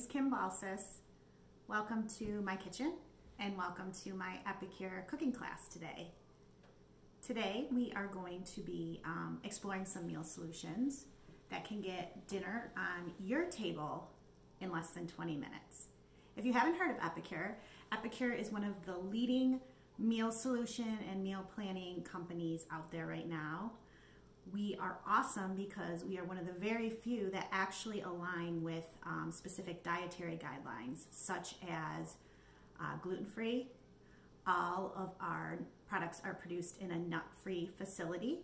name's Kim Balsas. Welcome to my kitchen and welcome to my Epicure cooking class today. Today we are going to be exploring some meal solutions that can get dinner on your table in less than 20 minutes. If you haven't heard of Epicure, Epicure is one of the leading meal solution and meal planning companies out there right now. We are awesome because we are one of the very few that actually align with specific dietary guidelines, such as gluten-free. All of our products are produced in a nut-free facility.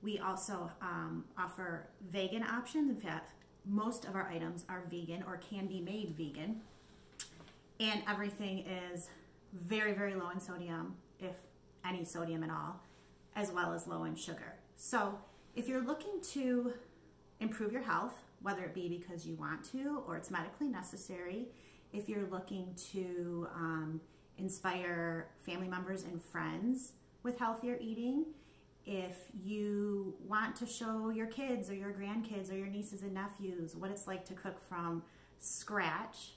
We also offer vegan options. In fact, most of our items are vegan or can be made vegan. And everything is very, very low in sodium, if any sodium at all, as well as low in sugar. So if you're looking to improve your health, whether it be because you want to or it's medically necessary, if you're looking to inspire family members and friends with healthier eating, if you want to show your kids or your grandkids or your nieces and nephews what it's like to cook from scratch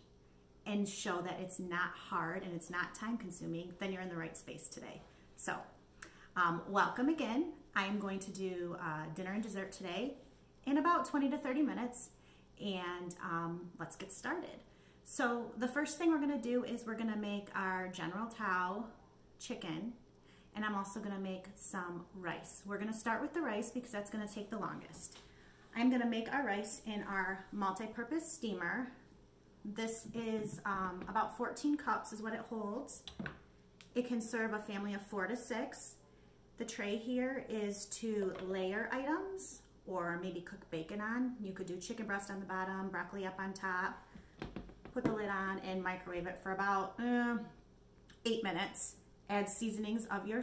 and show that it's not hard and it's not time consuming, then you're in the right space today. So welcome again. I am going to do dinner and dessert today in about 20 to 30 minutes, and let's get started. So the first thing we're gonna do is we're gonna make our General Tao chicken, and I'm also gonna make some rice. We're gonna start with the rice because that's gonna take the longest. I'm gonna make our rice in our multi-purpose steamer. This is about 14 cups is what it holds. It can serve a family of 4 to 6. The tray here is to layer items or maybe cook bacon on. You could do chicken breast on the bottom, broccoli up on top, put the lid on and microwave it for about 8 minutes. Add seasonings of your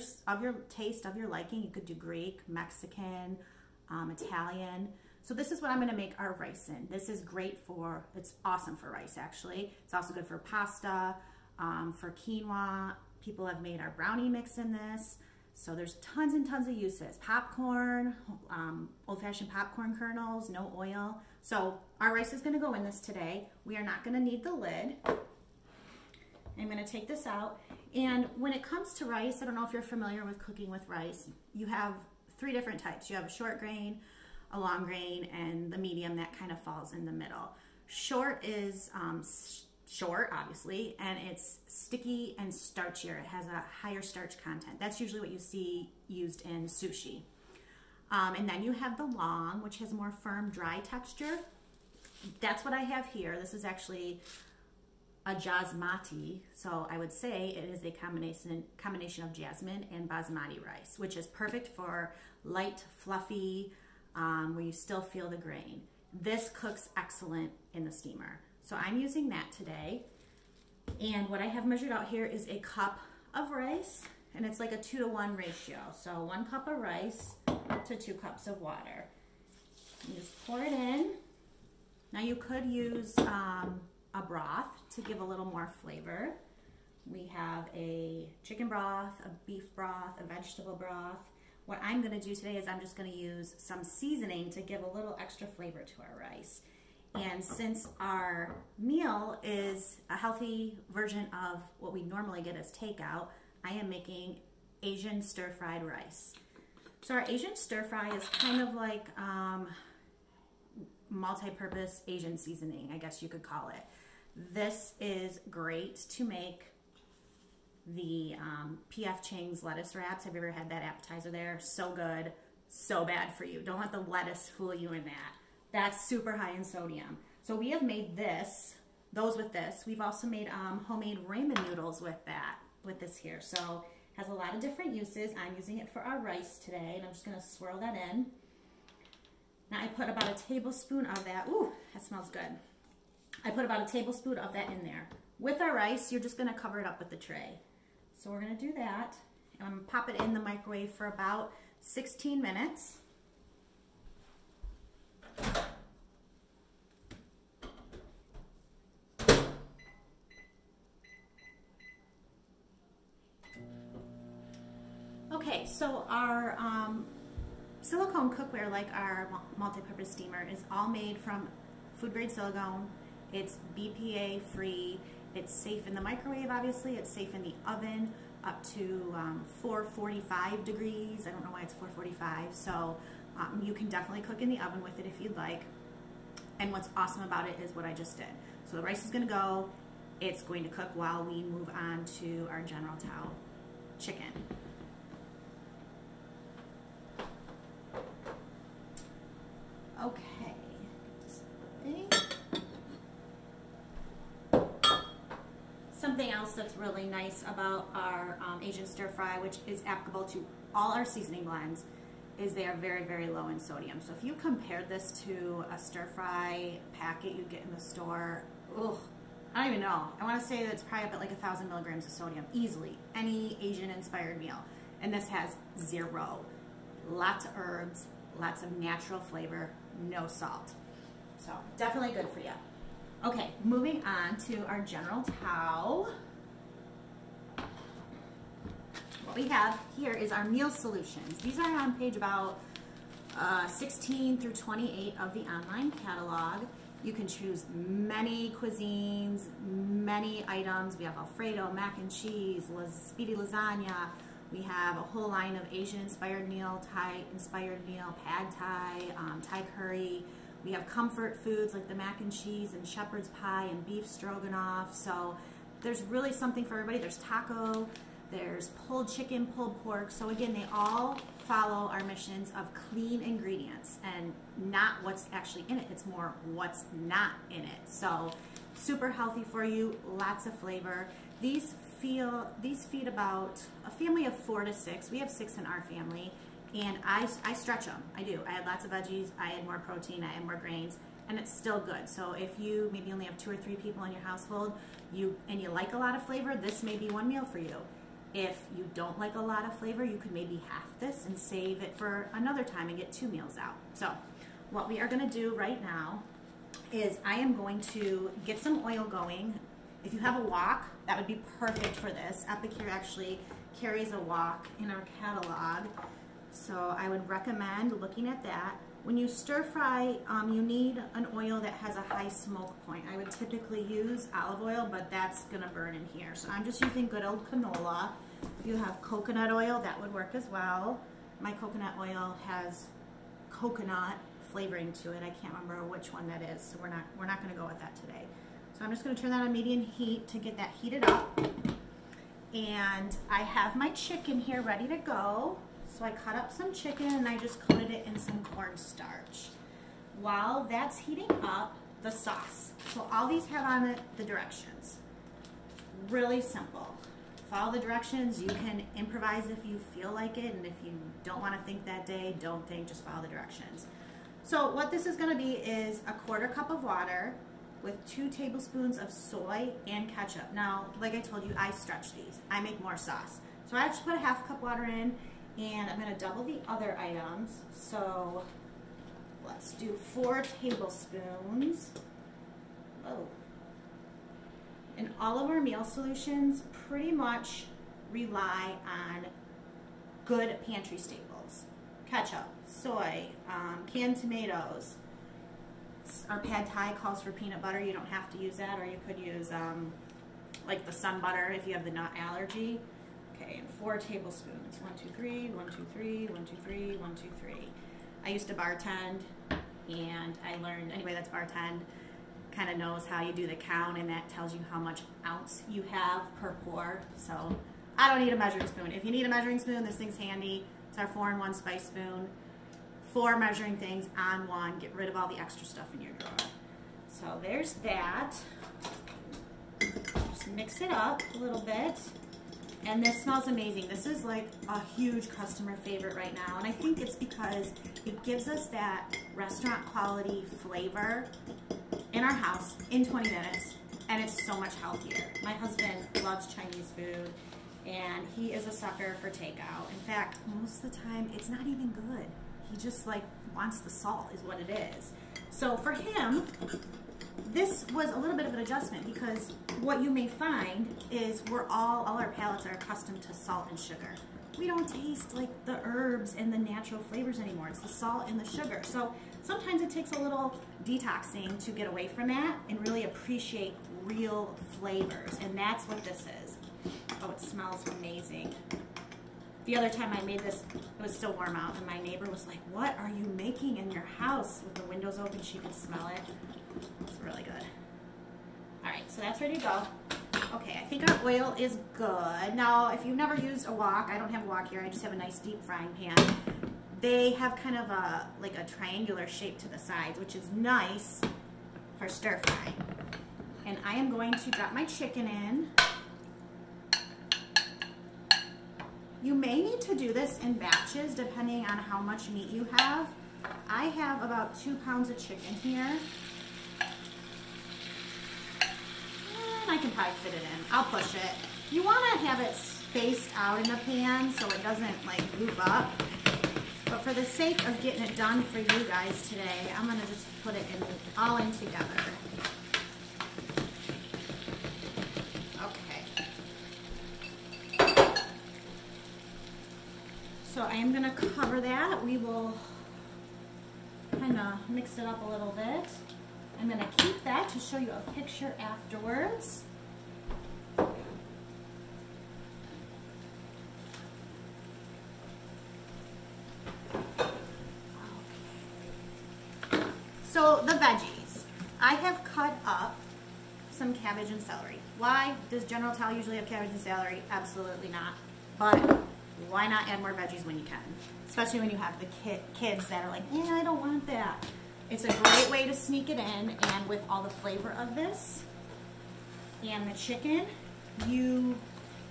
taste, of your liking. You could do Greek, Mexican, Italian. So this is what I'm gonna make our rice in. This is great for, it's awesome for rice actually. It's also good for pasta, for quinoa. People have made our brownie mix in this. So there's tons and tons of uses. Popcorn, old-fashioned popcorn kernels, no oil. So our rice is gonna go in this today. We are not gonna need the lid. I'm gonna take this out. And when it comes to rice, I don't know if you're familiar with cooking with rice, you have 3 different types. You have a short grain, a long grain, and the medium that kind of falls in the middle. Short is short, obviously, and it's sticky and starchier. It has a higher starch content. That's usually what you see used in sushi. And then you have the long, which has more firm, dry texture. That's what I have here. This is actually a jasmati, so I would say it is a combination of jasmine and basmati rice, which is perfect for light, fluffy, where you still feel the grain. This cooks excellent in the steamer. So I'm using that today. And what I have measured out here is a cup of rice, and it's like a 2-to-1 ratio. So 1 cup of rice to 2 cups of water. You just pour it in. Now you could use a broth to give a little more flavor. We have a chicken broth, a beef broth, a vegetable broth. What I'm gonna do today is I'm just gonna use some seasoning to give a little extra flavor to our rice. And since our meal is a healthy version of what we normally get as takeout, I am making Asian stir-fried rice. So our Asian stir-fry is kind of like multi-purpose Asian seasoning, I guess you could call it. This is great to make the P.F. Chang's lettuce wraps. Have you ever had that appetizer there? So good, so bad for you. Don't let the lettuce fool you in that. That's super high in sodium. So we have made those with this. We've also made homemade ramen noodles with this here. So it has a lot of different uses. I'm using it for our rice today, and I'm just gonna swirl that in. Now I put about a tablespoon of that. Ooh, that smells good. I put about a tablespoon of that in there. With our rice, you're just gonna cover it up with the tray. So we're gonna do that. And I'm gonna pop it in the microwave for about 16 minutes. Okay, so our silicone cookware, like our multi-purpose steamer, is all made from food grade silicone. It's BPA free. It's safe in the microwave, obviously. It's safe in the oven up to 445 degrees. I don't know why it's 445. So you can definitely cook in the oven with it if you'd like. And what's awesome about it is what I just did. So the rice is gonna go. It's going to cook while we move on to our General Tso chicken. Okay. Something else that's really nice about our Asian stir fry, which is applicable to all our seasoning blends, is they are very, very low in sodium. So if you compared this to a stir fry packet you get in the store, ugh, I don't even know. I want to say that it's probably up at like 1,000 milligrams of sodium, easily. Any Asian inspired meal. And this has 0. Lots of herbs, lots of natural flavor, no salt. So definitely good for you. Okay, moving on to our General Tso. What we have here is our meal solutions. These are on page about 16 through 28 of the online catalog. You can choose many cuisines, many items. We have Alfredo, mac and cheese, speedy lasagna. We have a whole line of Asian-inspired meal, Thai-inspired meal, pad Thai, Thai curry. We have comfort foods like the mac and cheese and shepherd's pie and beef stroganoff. So there's really something for everybody. There's taco, there's pulled chicken, pulled pork. So again, they all follow our missions of clean ingredients and not what's actually in it. It's more what's not in it. So super healthy for you, lots of flavor. These feed about a family of 4 to 6. We have 6 in our family, and I stretch them. I do. I add lots of veggies, I add more protein, I add more grains, and it's still good. So if you maybe only have 2 or 3 people in your household, and you like a lot of flavor, this may be one meal for you. If you don't like a lot of flavor, you could maybe half this and save it for another time and get 2 meals out. So what we are gonna do right now is I am going to get some oil going. If you have a wok, that would be perfect for this. Epicure actually carries a wok in our catalog, so I would recommend looking at that. When you stir fry, you need an oil that has a high smoke point. I would typically use olive oil, but that's gonna burn in here. So I'm just using good old canola. If you have coconut oil, that would work as well. My coconut oil has coconut flavoring to it. I can't remember which one that is, so we're not gonna go with that today. So I'm just gonna turn that on medium heat to get that heated up. And I have my chicken here ready to go. So I cut up some chicken and I just coated it in some cornstarch. While that's heating up, the sauce. So all these have on it the directions. Really simple. Follow the directions. You can improvise if you feel like it, and if you don't want to think that day, don't think, just follow the directions. So what this is going to be is a 1/4 cup of water with 2 tablespoons of soy and ketchup. Now, like I told you, I stretch these. I make more sauce. So I just put a 1/2 cup water in, and I'm going to double the other items. So let's do 4 tablespoons. Oh. And all of our meal solutions pretty much rely on good pantry staples. Ketchup, soy, canned tomatoes. Our pad Thai calls for peanut butter. You don't have to use that, or you could use like the sun butter if you have the nut allergy. Okay, and 4 tablespoons. 1, 2, 3, 1, 2, 3, 1, 2, 3, 1, 2, 3. I used to bartend, and I learned, anybody that's bartend kind of knows how you do the count, and that tells you how much ounce you have per pour. So I don't need a measuring spoon. If you need a measuring spoon, this thing's handy. It's our 4-in-1 spice spoon. 4 measuring things on one. Get rid of all the extra stuff in your drawer. So there's that. Just mix it up a little bit. And this smells amazing. This is like a huge customer favorite right now. And I think it's because it gives us that restaurant quality flavor in our house in 20 minutes. And it's so much healthier. My husband loves Chinese food, and he is a sucker for takeout. In fact, most of the time, it's not even good. He just like wants the salt is what it is. So for him, this was a little bit of an adjustment because what you may find is all our palates are accustomed to salt and sugar. We don't taste like the herbs and the natural flavors anymore. It's the salt and the sugar. So sometimes it takes a little detoxing to get away from that and really appreciate real flavors. And that's what this is. Oh, it smells amazing. The other time I made this, it was still warm out, and my neighbor was like, "What are you making in your house?" With the windows open, she could smell it. It's really good. All right, so that's ready to go. Okay, I think our oil is good. Now, if you've never used a wok, I don't have a wok here, I just have a nice deep frying pan. They have kind of like a triangular shape to the sides, which is nice for stir frying. And I am going to drop my chicken in. You may need to do this in batches depending on how much meat you have. I have about 2 pounds of chicken here. And I can probably fit it in. I'll push it. You want to have it spaced out in the pan so it doesn't like loop up. But for the sake of getting it done for you guys today, I'm going to just put it all in together. So I am going to cover that. We will kind of mix it up a little bit. I'm going to keep that to show you a picture afterwards. Okay. So the veggies. I have cut up some cabbage and celery. Why? Does General Tao usually have cabbage and celery? Absolutely not. But why not add more veggies when you can? Especially when you have the kids that are like, I don't want that. It's a great way to sneak it in, and with all the flavor of this and the chicken, you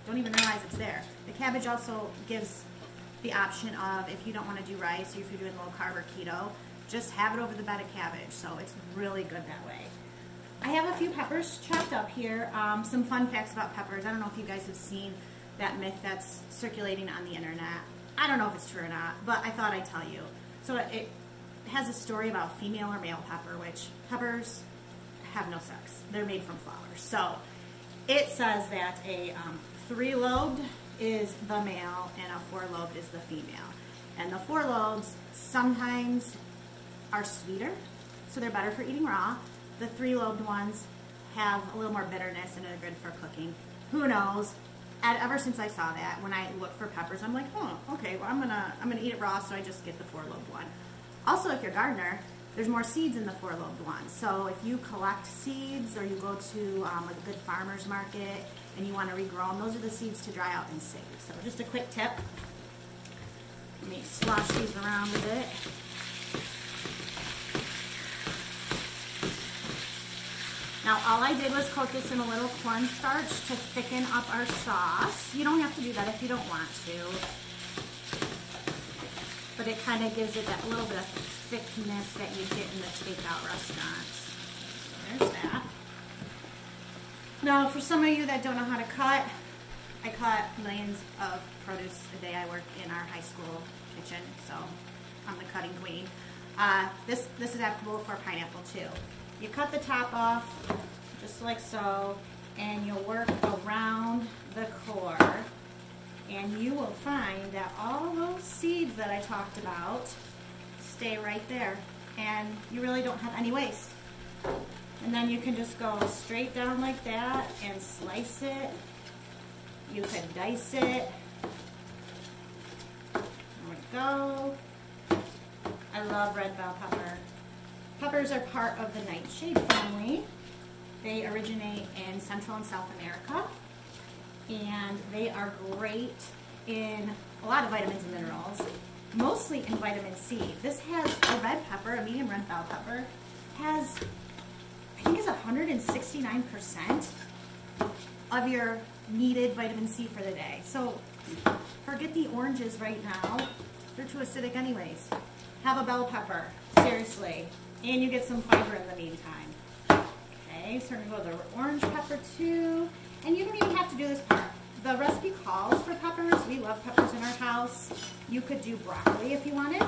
don't even realize it's there. The cabbage also gives the option of, if you don't want to do rice or if you're doing low carb or keto, just have it over the bed of cabbage. So it's really good that way. I have a few peppers chopped up here. Some fun facts about peppers. I don't know if you guys have seen that myth that's circulating on the internet. I don't know if it's true or not, but I thought I'd tell you. So it has a story about female or male pepper, which peppers have no sex. They're made from flowers. So it says that a 3-lobed is the male and a 4-lobed is the female. And the 4-lobes sometimes are sweeter, so they're better for eating raw. The 3-lobed ones have a little more bitterness and are good for cooking. Who knows? And ever since I saw that, when I look for peppers, I'm like, oh, okay, well, I'm gonna eat it raw, so I just get the 4-lobed one. Also, if you're a gardener, there's more seeds in the 4-lobed one. So if you collect seeds or you go to like a good farmer's market and you want to regrow them, those are the seeds to dry out and save. So just a quick tip. Let me slosh these around a bit. Now all I did was coat this in a little cornstarch to thicken up our sauce. You don't have to do that if you don't want to. But it kind of gives it that little bit of thickness that you get in the takeout restaurants. So there's that. Now for some of you that don't know how to cut, I cut millions of produce a day. I work in our high school kitchen, so I'm the cutting queen. This is applicable for pineapple too. You cut the top off, just like so, and you'll work around the core, and you will find that all those seeds that I talked about stay right there, and you really don't have any waste. And then you can just go straight down like that and slice it. You could dice it. There we go. I love red bell pepper. Peppers are part of the nightshade family. They originate in Central and South America, and they are great in a lot of vitamins and minerals, mostly in vitamin C. This has a red pepper, a medium red bell pepper, has, I think it's 169% of your needed vitamin C for the day. So forget the oranges right now. They're too acidic anyways. Have a bell pepper, seriously. And you get some fiber in the meantime. Okay, so we're gonna go with the orange pepper too. And you don't even have to do this part. The recipe calls for peppers. We love peppers in our house. You could do broccoli if you wanted.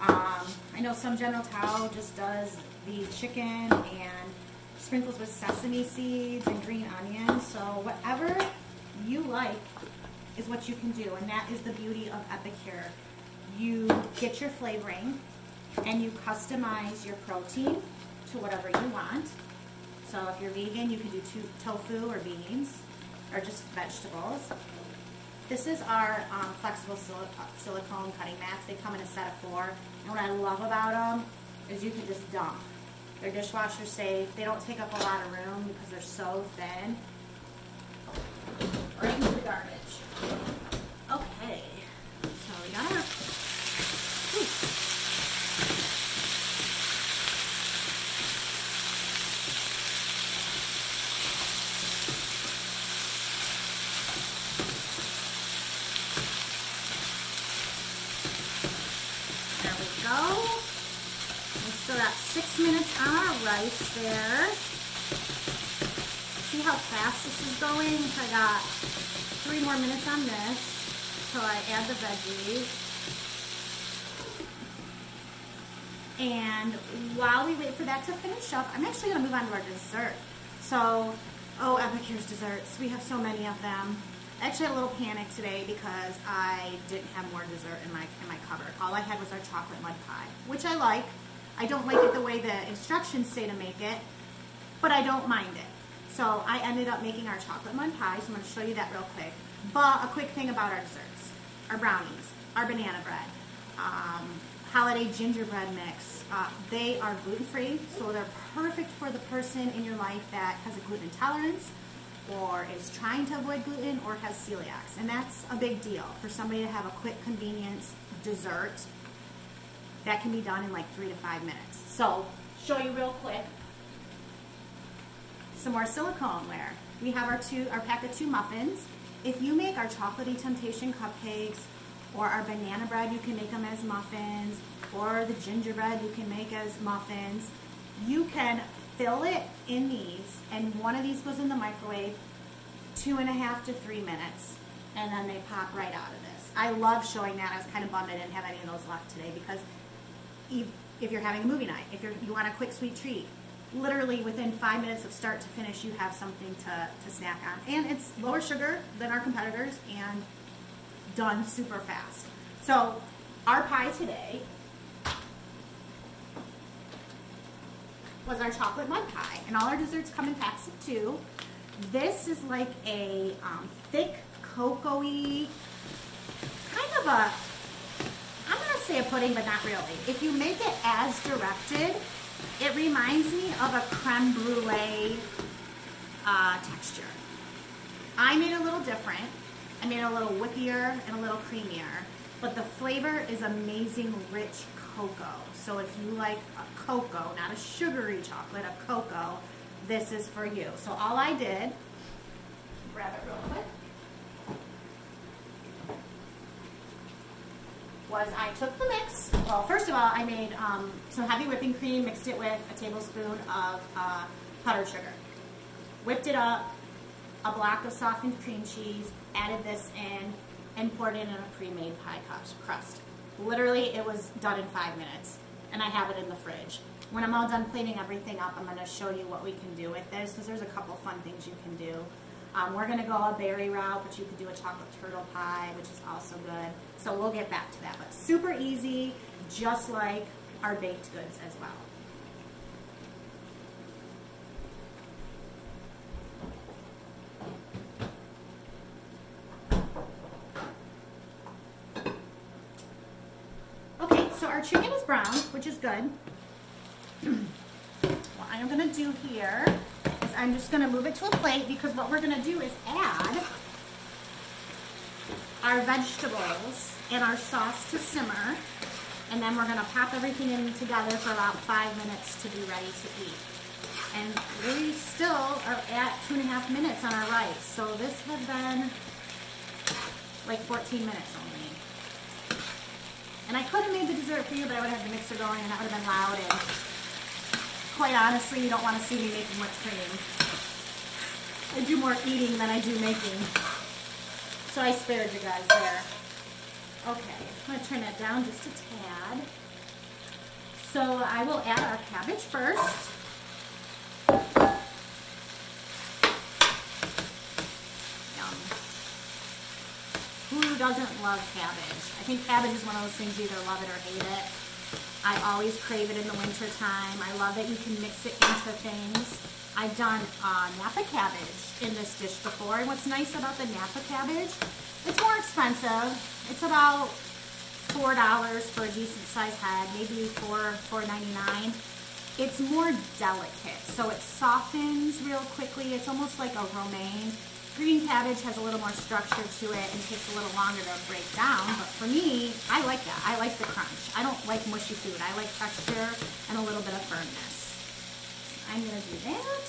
I know some General Tao just does the chicken and sprinkles with sesame seeds and green onions. So whatever you like is what you can do, and that is the beauty of Epicure. You get your flavoring and you customize your protein to whatever you want. So if you're vegan, you can do tofu or beans or just vegetables. This is our flexible silicone cutting mats. They come in a set of 4. And what I love about them is you can just dump. They're dishwasher safe. They don't take up a lot of room because they're so thin. Right into the garbage. Okay. So we got our... Still got 6 minutes on our rice there. See how fast this is going? I got 3 more minutes on this till I add the veggies. And while we wait for that to finish up, I'm actually going to move on to our dessert. So, Epicure's desserts. We have so many of them. I actually had a little panic today because I didn't have more dessert in my cupboard. All I had was our chocolate mud pie, which I like. I don't like it the way the instructions say to make it, but I don't mind it. So I ended up making our chocolate mud pie, so I'm going to show you that real quick. But a quick thing about our desserts, our brownies, our banana bread, holiday gingerbread mix. They are gluten-free, so they're perfect for the person in your life that has a gluten intolerance or is trying to avoid gluten or has celiacs. And that's a big deal for somebody to have a quick convenience dessert that can be done in like 3 to 5 minutes. So, show you real quick some more silicone ware. We have our pack of 2 muffins. If you make our Chocolatey Temptation cupcakes or our banana bread, you can make them as muffins, or the gingerbread you can make as muffins. You can fill it in these, and one of these goes in the microwave 2.5 to 3 minutes, and then they pop right out of this. I love showing that. I was kind of bummed I didn't have any of those left today because if you're having a movie night, if you want a quick sweet treat, literally within 5 minutes of start to finish, you have something to snack on. And it's lower sugar than our competitors and done super fast. So our pie today was our chocolate mud pie, and all our desserts come in packs of 2. This is like a thick, cocoa-y, kind of a, I'm going to say a pudding, but not really. If you make it as directed, it reminds me of a creme brulee texture. I made it a little different. I made it a little whippier and a little creamier, but the flavor is amazing, rich cocoa. So if you like a cocoa, not a sugary chocolate, a cocoa, this is for you. So all I did, grab it real quick, was I took the mix. Well, first of all, I made some heavy whipping cream, mixed it with a tablespoon of powdered sugar. Whipped it up, a block of softened cream cheese, added this in, and poured it in a pre-made pie crust. Literally, it was done in 5 minutes, and I have it in the fridge. When I'm all done cleaning everything up, I'm going to show you what we can do with this, because there's a couple fun things you can do. We're going to go a berry route, but you could do a chocolate turtle pie, which is also good. So we'll get back to that. But super easy, just like our baked goods as well. Okay, so our chicken is browned, which is good. What I'm going to do here is I'm just going to move it to a plate, because what we're going to do is add our vegetables and our sauce to simmer, and then we're going to pop everything in together for about 5 minutes to be ready to eat. And we still are at 2.5 minutes on our rice, so this has been like 14 minutes only. And I could have made the dessert for you, but I would have had the mixer going, and that would have been loud, and quite honestly, you don't want to see me making whipped cream. I do more eating than I do making. So I spared you guys there. Okay, I'm going to turn that down just a tad. So I will add our cabbage first. Yum. Who doesn't love cabbage? I think cabbage is one of those things you either love it or hate it. I always crave it in the winter time. I love that you can mix it into things. I've done Napa cabbage in this dish before, and what's nice about the Napa cabbage, it's more expensive. It's about $4 for a decent sized head, maybe $4.99. It's more delicate, so it softens real quickly. It's almost like a romaine. Green cabbage has a little more structure to it and takes a little longer to break down, but for me, I like that. I like the crunch. I don't like mushy food. I like texture and a little bit of firmness. So I'm gonna do that,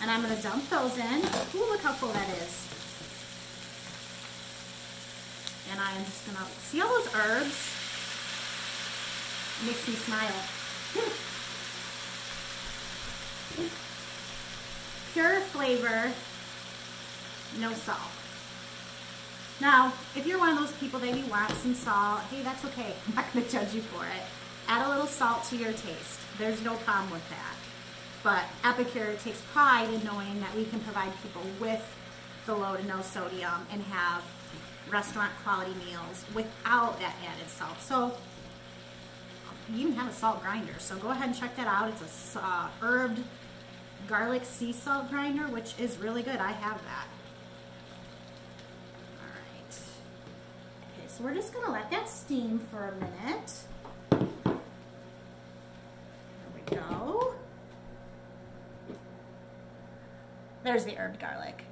and I'm gonna dump those in. Ooh, look how full that is. And I'm just gonna, see all those herbs? It makes me smile. Pure flavor, no salt. Now, if you're one of those people that you want some salt, hey, that's okay. I'm not gonna judge you for it. Add a little salt to your taste. There's no problem with that. But Epicure takes pride in knowing that we can provide people with the low to no sodium and have restaurant quality meals without that added salt. So you even have a salt grinder, so go ahead and check that out. It's a herbed garlic sea salt grinder, which is really good. I have that. All right. Okay, so we're just gonna let that steam for a minute. There we go. There's the herbed garlic.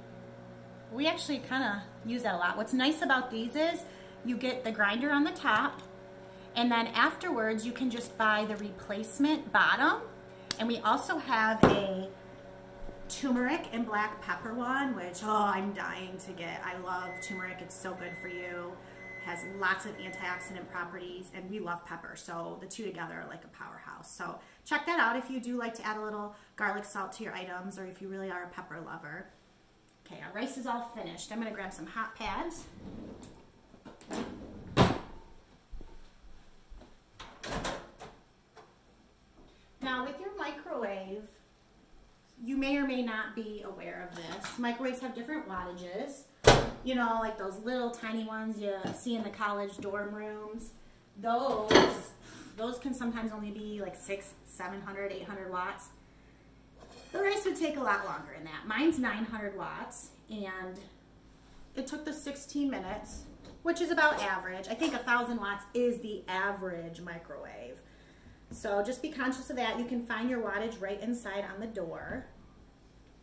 We actually kind of use that a lot. What's nice about these is you get the grinder on the top, and then afterwards you can just buy the replacement bottom. And we also have a turmeric and black pepper one, which, oh, I'm dying to get. I love turmeric. It's so good for you. It has lots of antioxidant properties, and we love pepper. So the two together are like a powerhouse. So check that out if you do like to add a little garlic salt to your items, or if you really are a pepper lover. Okay, our rice is all finished. I'm gonna grab some hot pads. Now with your microwave, you may or may not be aware of this. Microwaves have different wattages. You know, like those little tiny ones you see in the college dorm rooms. Those can sometimes only be like 600, 700, 800 watts. The rice would take a lot longer than that. Mine's 900 watts, and it took the 16 minutes, which is about average. I think 1,000 watts is the average microwave. So just be conscious of that. You can find your wattage right inside on the door.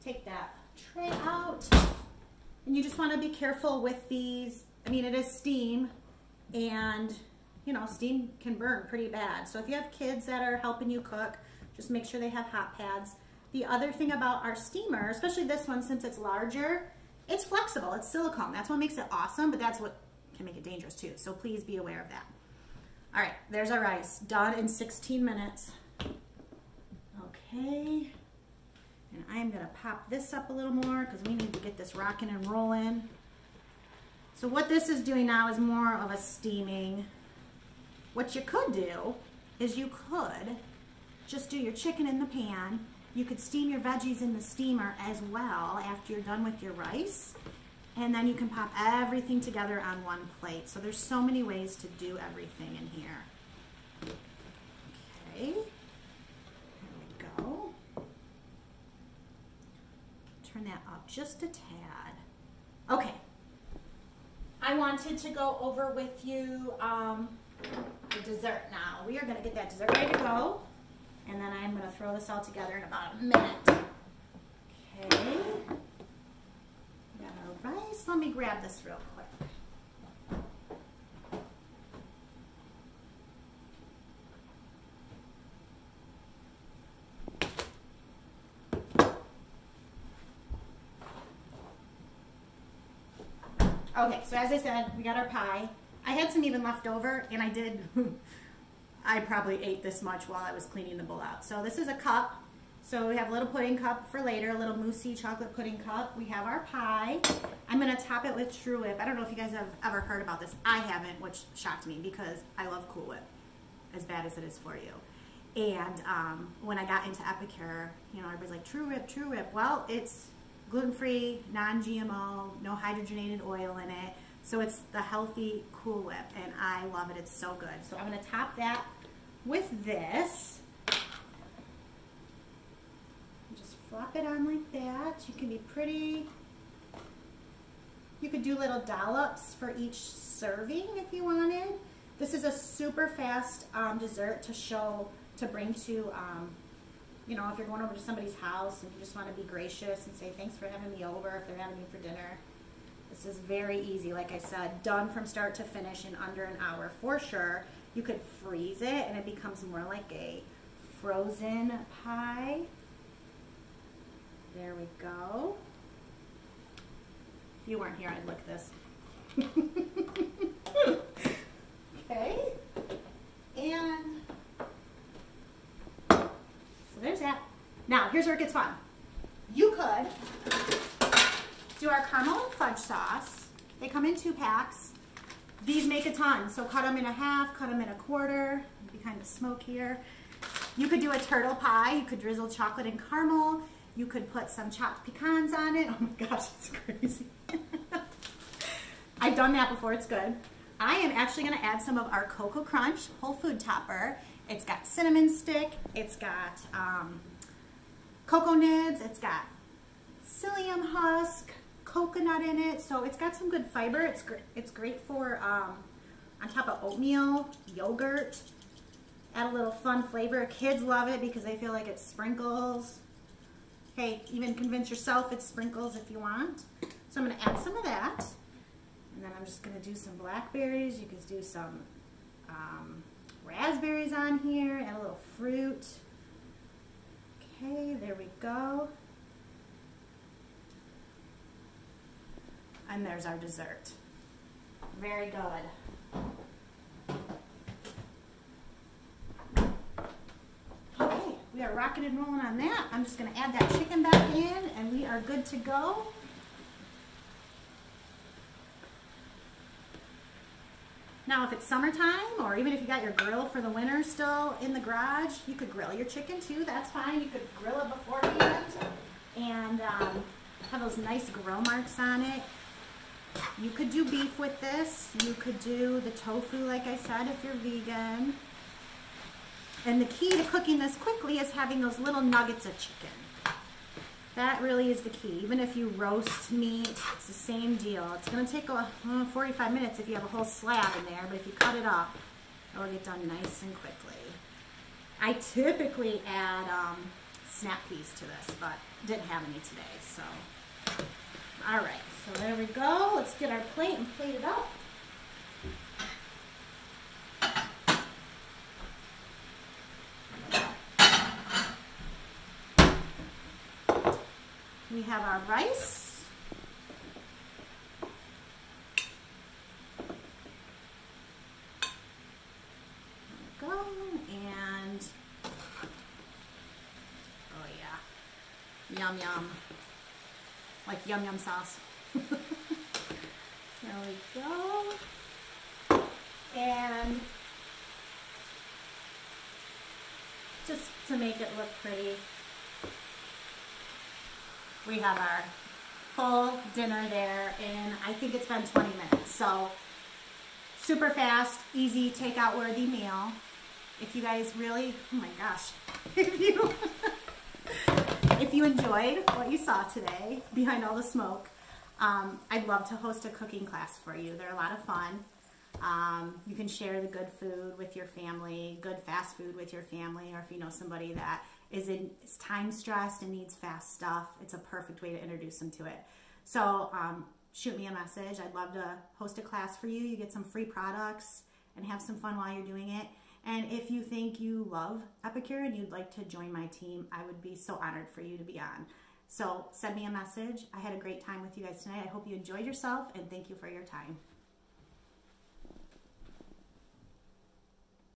Take that tray out, and you just want to be careful with these. I mean, it is steam, and you know, steam can burn pretty bad. So if you have kids that are helping you cook, just make sure they have hot pads. The other thing about our steamer, especially this one, since it's larger, it's flexible, it's silicone. That's what makes it awesome, but that's what can make it dangerous too. So please be aware of that. All right, there's our rice, done in 16 minutes. Okay, and I'm gonna pop this up a little more because we need to get this rocking and rolling. So what this is doing now is more of a steaming. What you could do is you could just do your chicken in the pan. You could steam your veggies in the steamer as well after you're done with your rice. And then you can pop everything together on one plate. So there's so many ways to do everything in here. Okay, here we go. Turn that up just a tad. Okay, I wanted to go over with you the dessert now. We are gonna get that dessert ready to go. And then I'm gonna throw this all together in about a minute. Okay. Got our rice. Let me grab this real quick. Okay, so as I said, we got our pie. I had some even left over, and I probably ate this much while I was cleaning the bowl out. So this is a cup. So we have a little pudding cup for later, a little moussey chocolate pudding cup. We have our pie. I'm gonna top it with True Whip. I don't know if you guys have ever heard about this. I haven't, which shocked me because I love Cool Whip. as bad as it is for you. And when I got into Epicure, you know, everybody's like, True Rip. Well, it's gluten-free, non-GMO, no hydrogenated oil in it. So it's the healthy Cool Whip, and I love it. It's so good. So I'm going to top that with this. Just flop it on like that. You can be pretty. You could do little dollops for each serving if you wanted. This is a super fast dessert to bring to, you know, if you're going over to somebody's house and you just want to be gracious and say thanks for having me over if they're having me for dinner. This is very easy, like I said, done from start to finish in under an hour for sure. You could freeze it and it becomes more like a frozen pie. There we go. If you weren't here, I'd lick this. Okay. And so there's that. Now, here's where it gets fun. You could do our caramel and fudge sauce. They come in 2 packs. These make a ton, so cut them in a half, cut them in a quarter. Be kind of smokier. You could do a turtle pie. You could drizzle chocolate and caramel. You could put some chopped pecans on it. Oh my gosh, it's crazy. I've done that before, it's good. I am actually gonna add some of our Cocoa Crunch whole food topper. It's got cinnamon stick, it's got cocoa nibs, it's got psyllium husk, coconut in it, so it's got some good fiber. It's great for on top of oatmeal, yogurt. Add a little fun flavor. Kids love it because they feel like it's sprinkles. Hey, even convince yourself it's sprinkles if you want. So I'm going to add some of that. And then I'm just going to do some blackberries. You could do some raspberries on here. Add a little fruit. Okay, there we go. And there's our dessert. Very good. Okay, we are rocking and rolling on that. I'm just going to add that chicken back in and we are good to go. Now if it's summertime, or even if you got your grill for the winter still in the garage, you could grill your chicken too, that's fine. You could grill it beforehand and have those nice grill marks on it. You could do beef with this. You could do the tofu, like I said, if you're vegan. And the key to cooking this quickly is having those little nuggets of chicken. That really is the key. Even if you roast meat, it's the same deal. It's going to take 45 minutes if you have a whole slab in there, but if you cut it up, it'll get done nice and quickly. I typically add snap peas to this, but didn't have any today, so. All right, so there we go. Let's get our plate and plate it up. We have our rice. There we go. And, oh yeah, yum yum. Like yum yum sauce. There we go. And just to make it look pretty, we have our full dinner there, and I think it's been 20 minutes. So super fast, easy, takeout worthy meal. If you guys really, oh my gosh, if you enjoyed what you saw today behind all the smoke, I'd love to host a cooking class for you. They're a lot of fun. You can share the good food with your family, good fast food with your family, or if you know somebody that is time stressed and needs fast stuff, it's a perfect way to introduce them to it. So shoot me a message. I'd love to host a class for you. You get some free products and have some fun while you're doing it. And if you think you love Epicure and you'd like to join my team, I would be so honored for you to be on. So send me a message. I had a great time with you guys tonight. I hope you enjoyed yourself, and thank you for your time.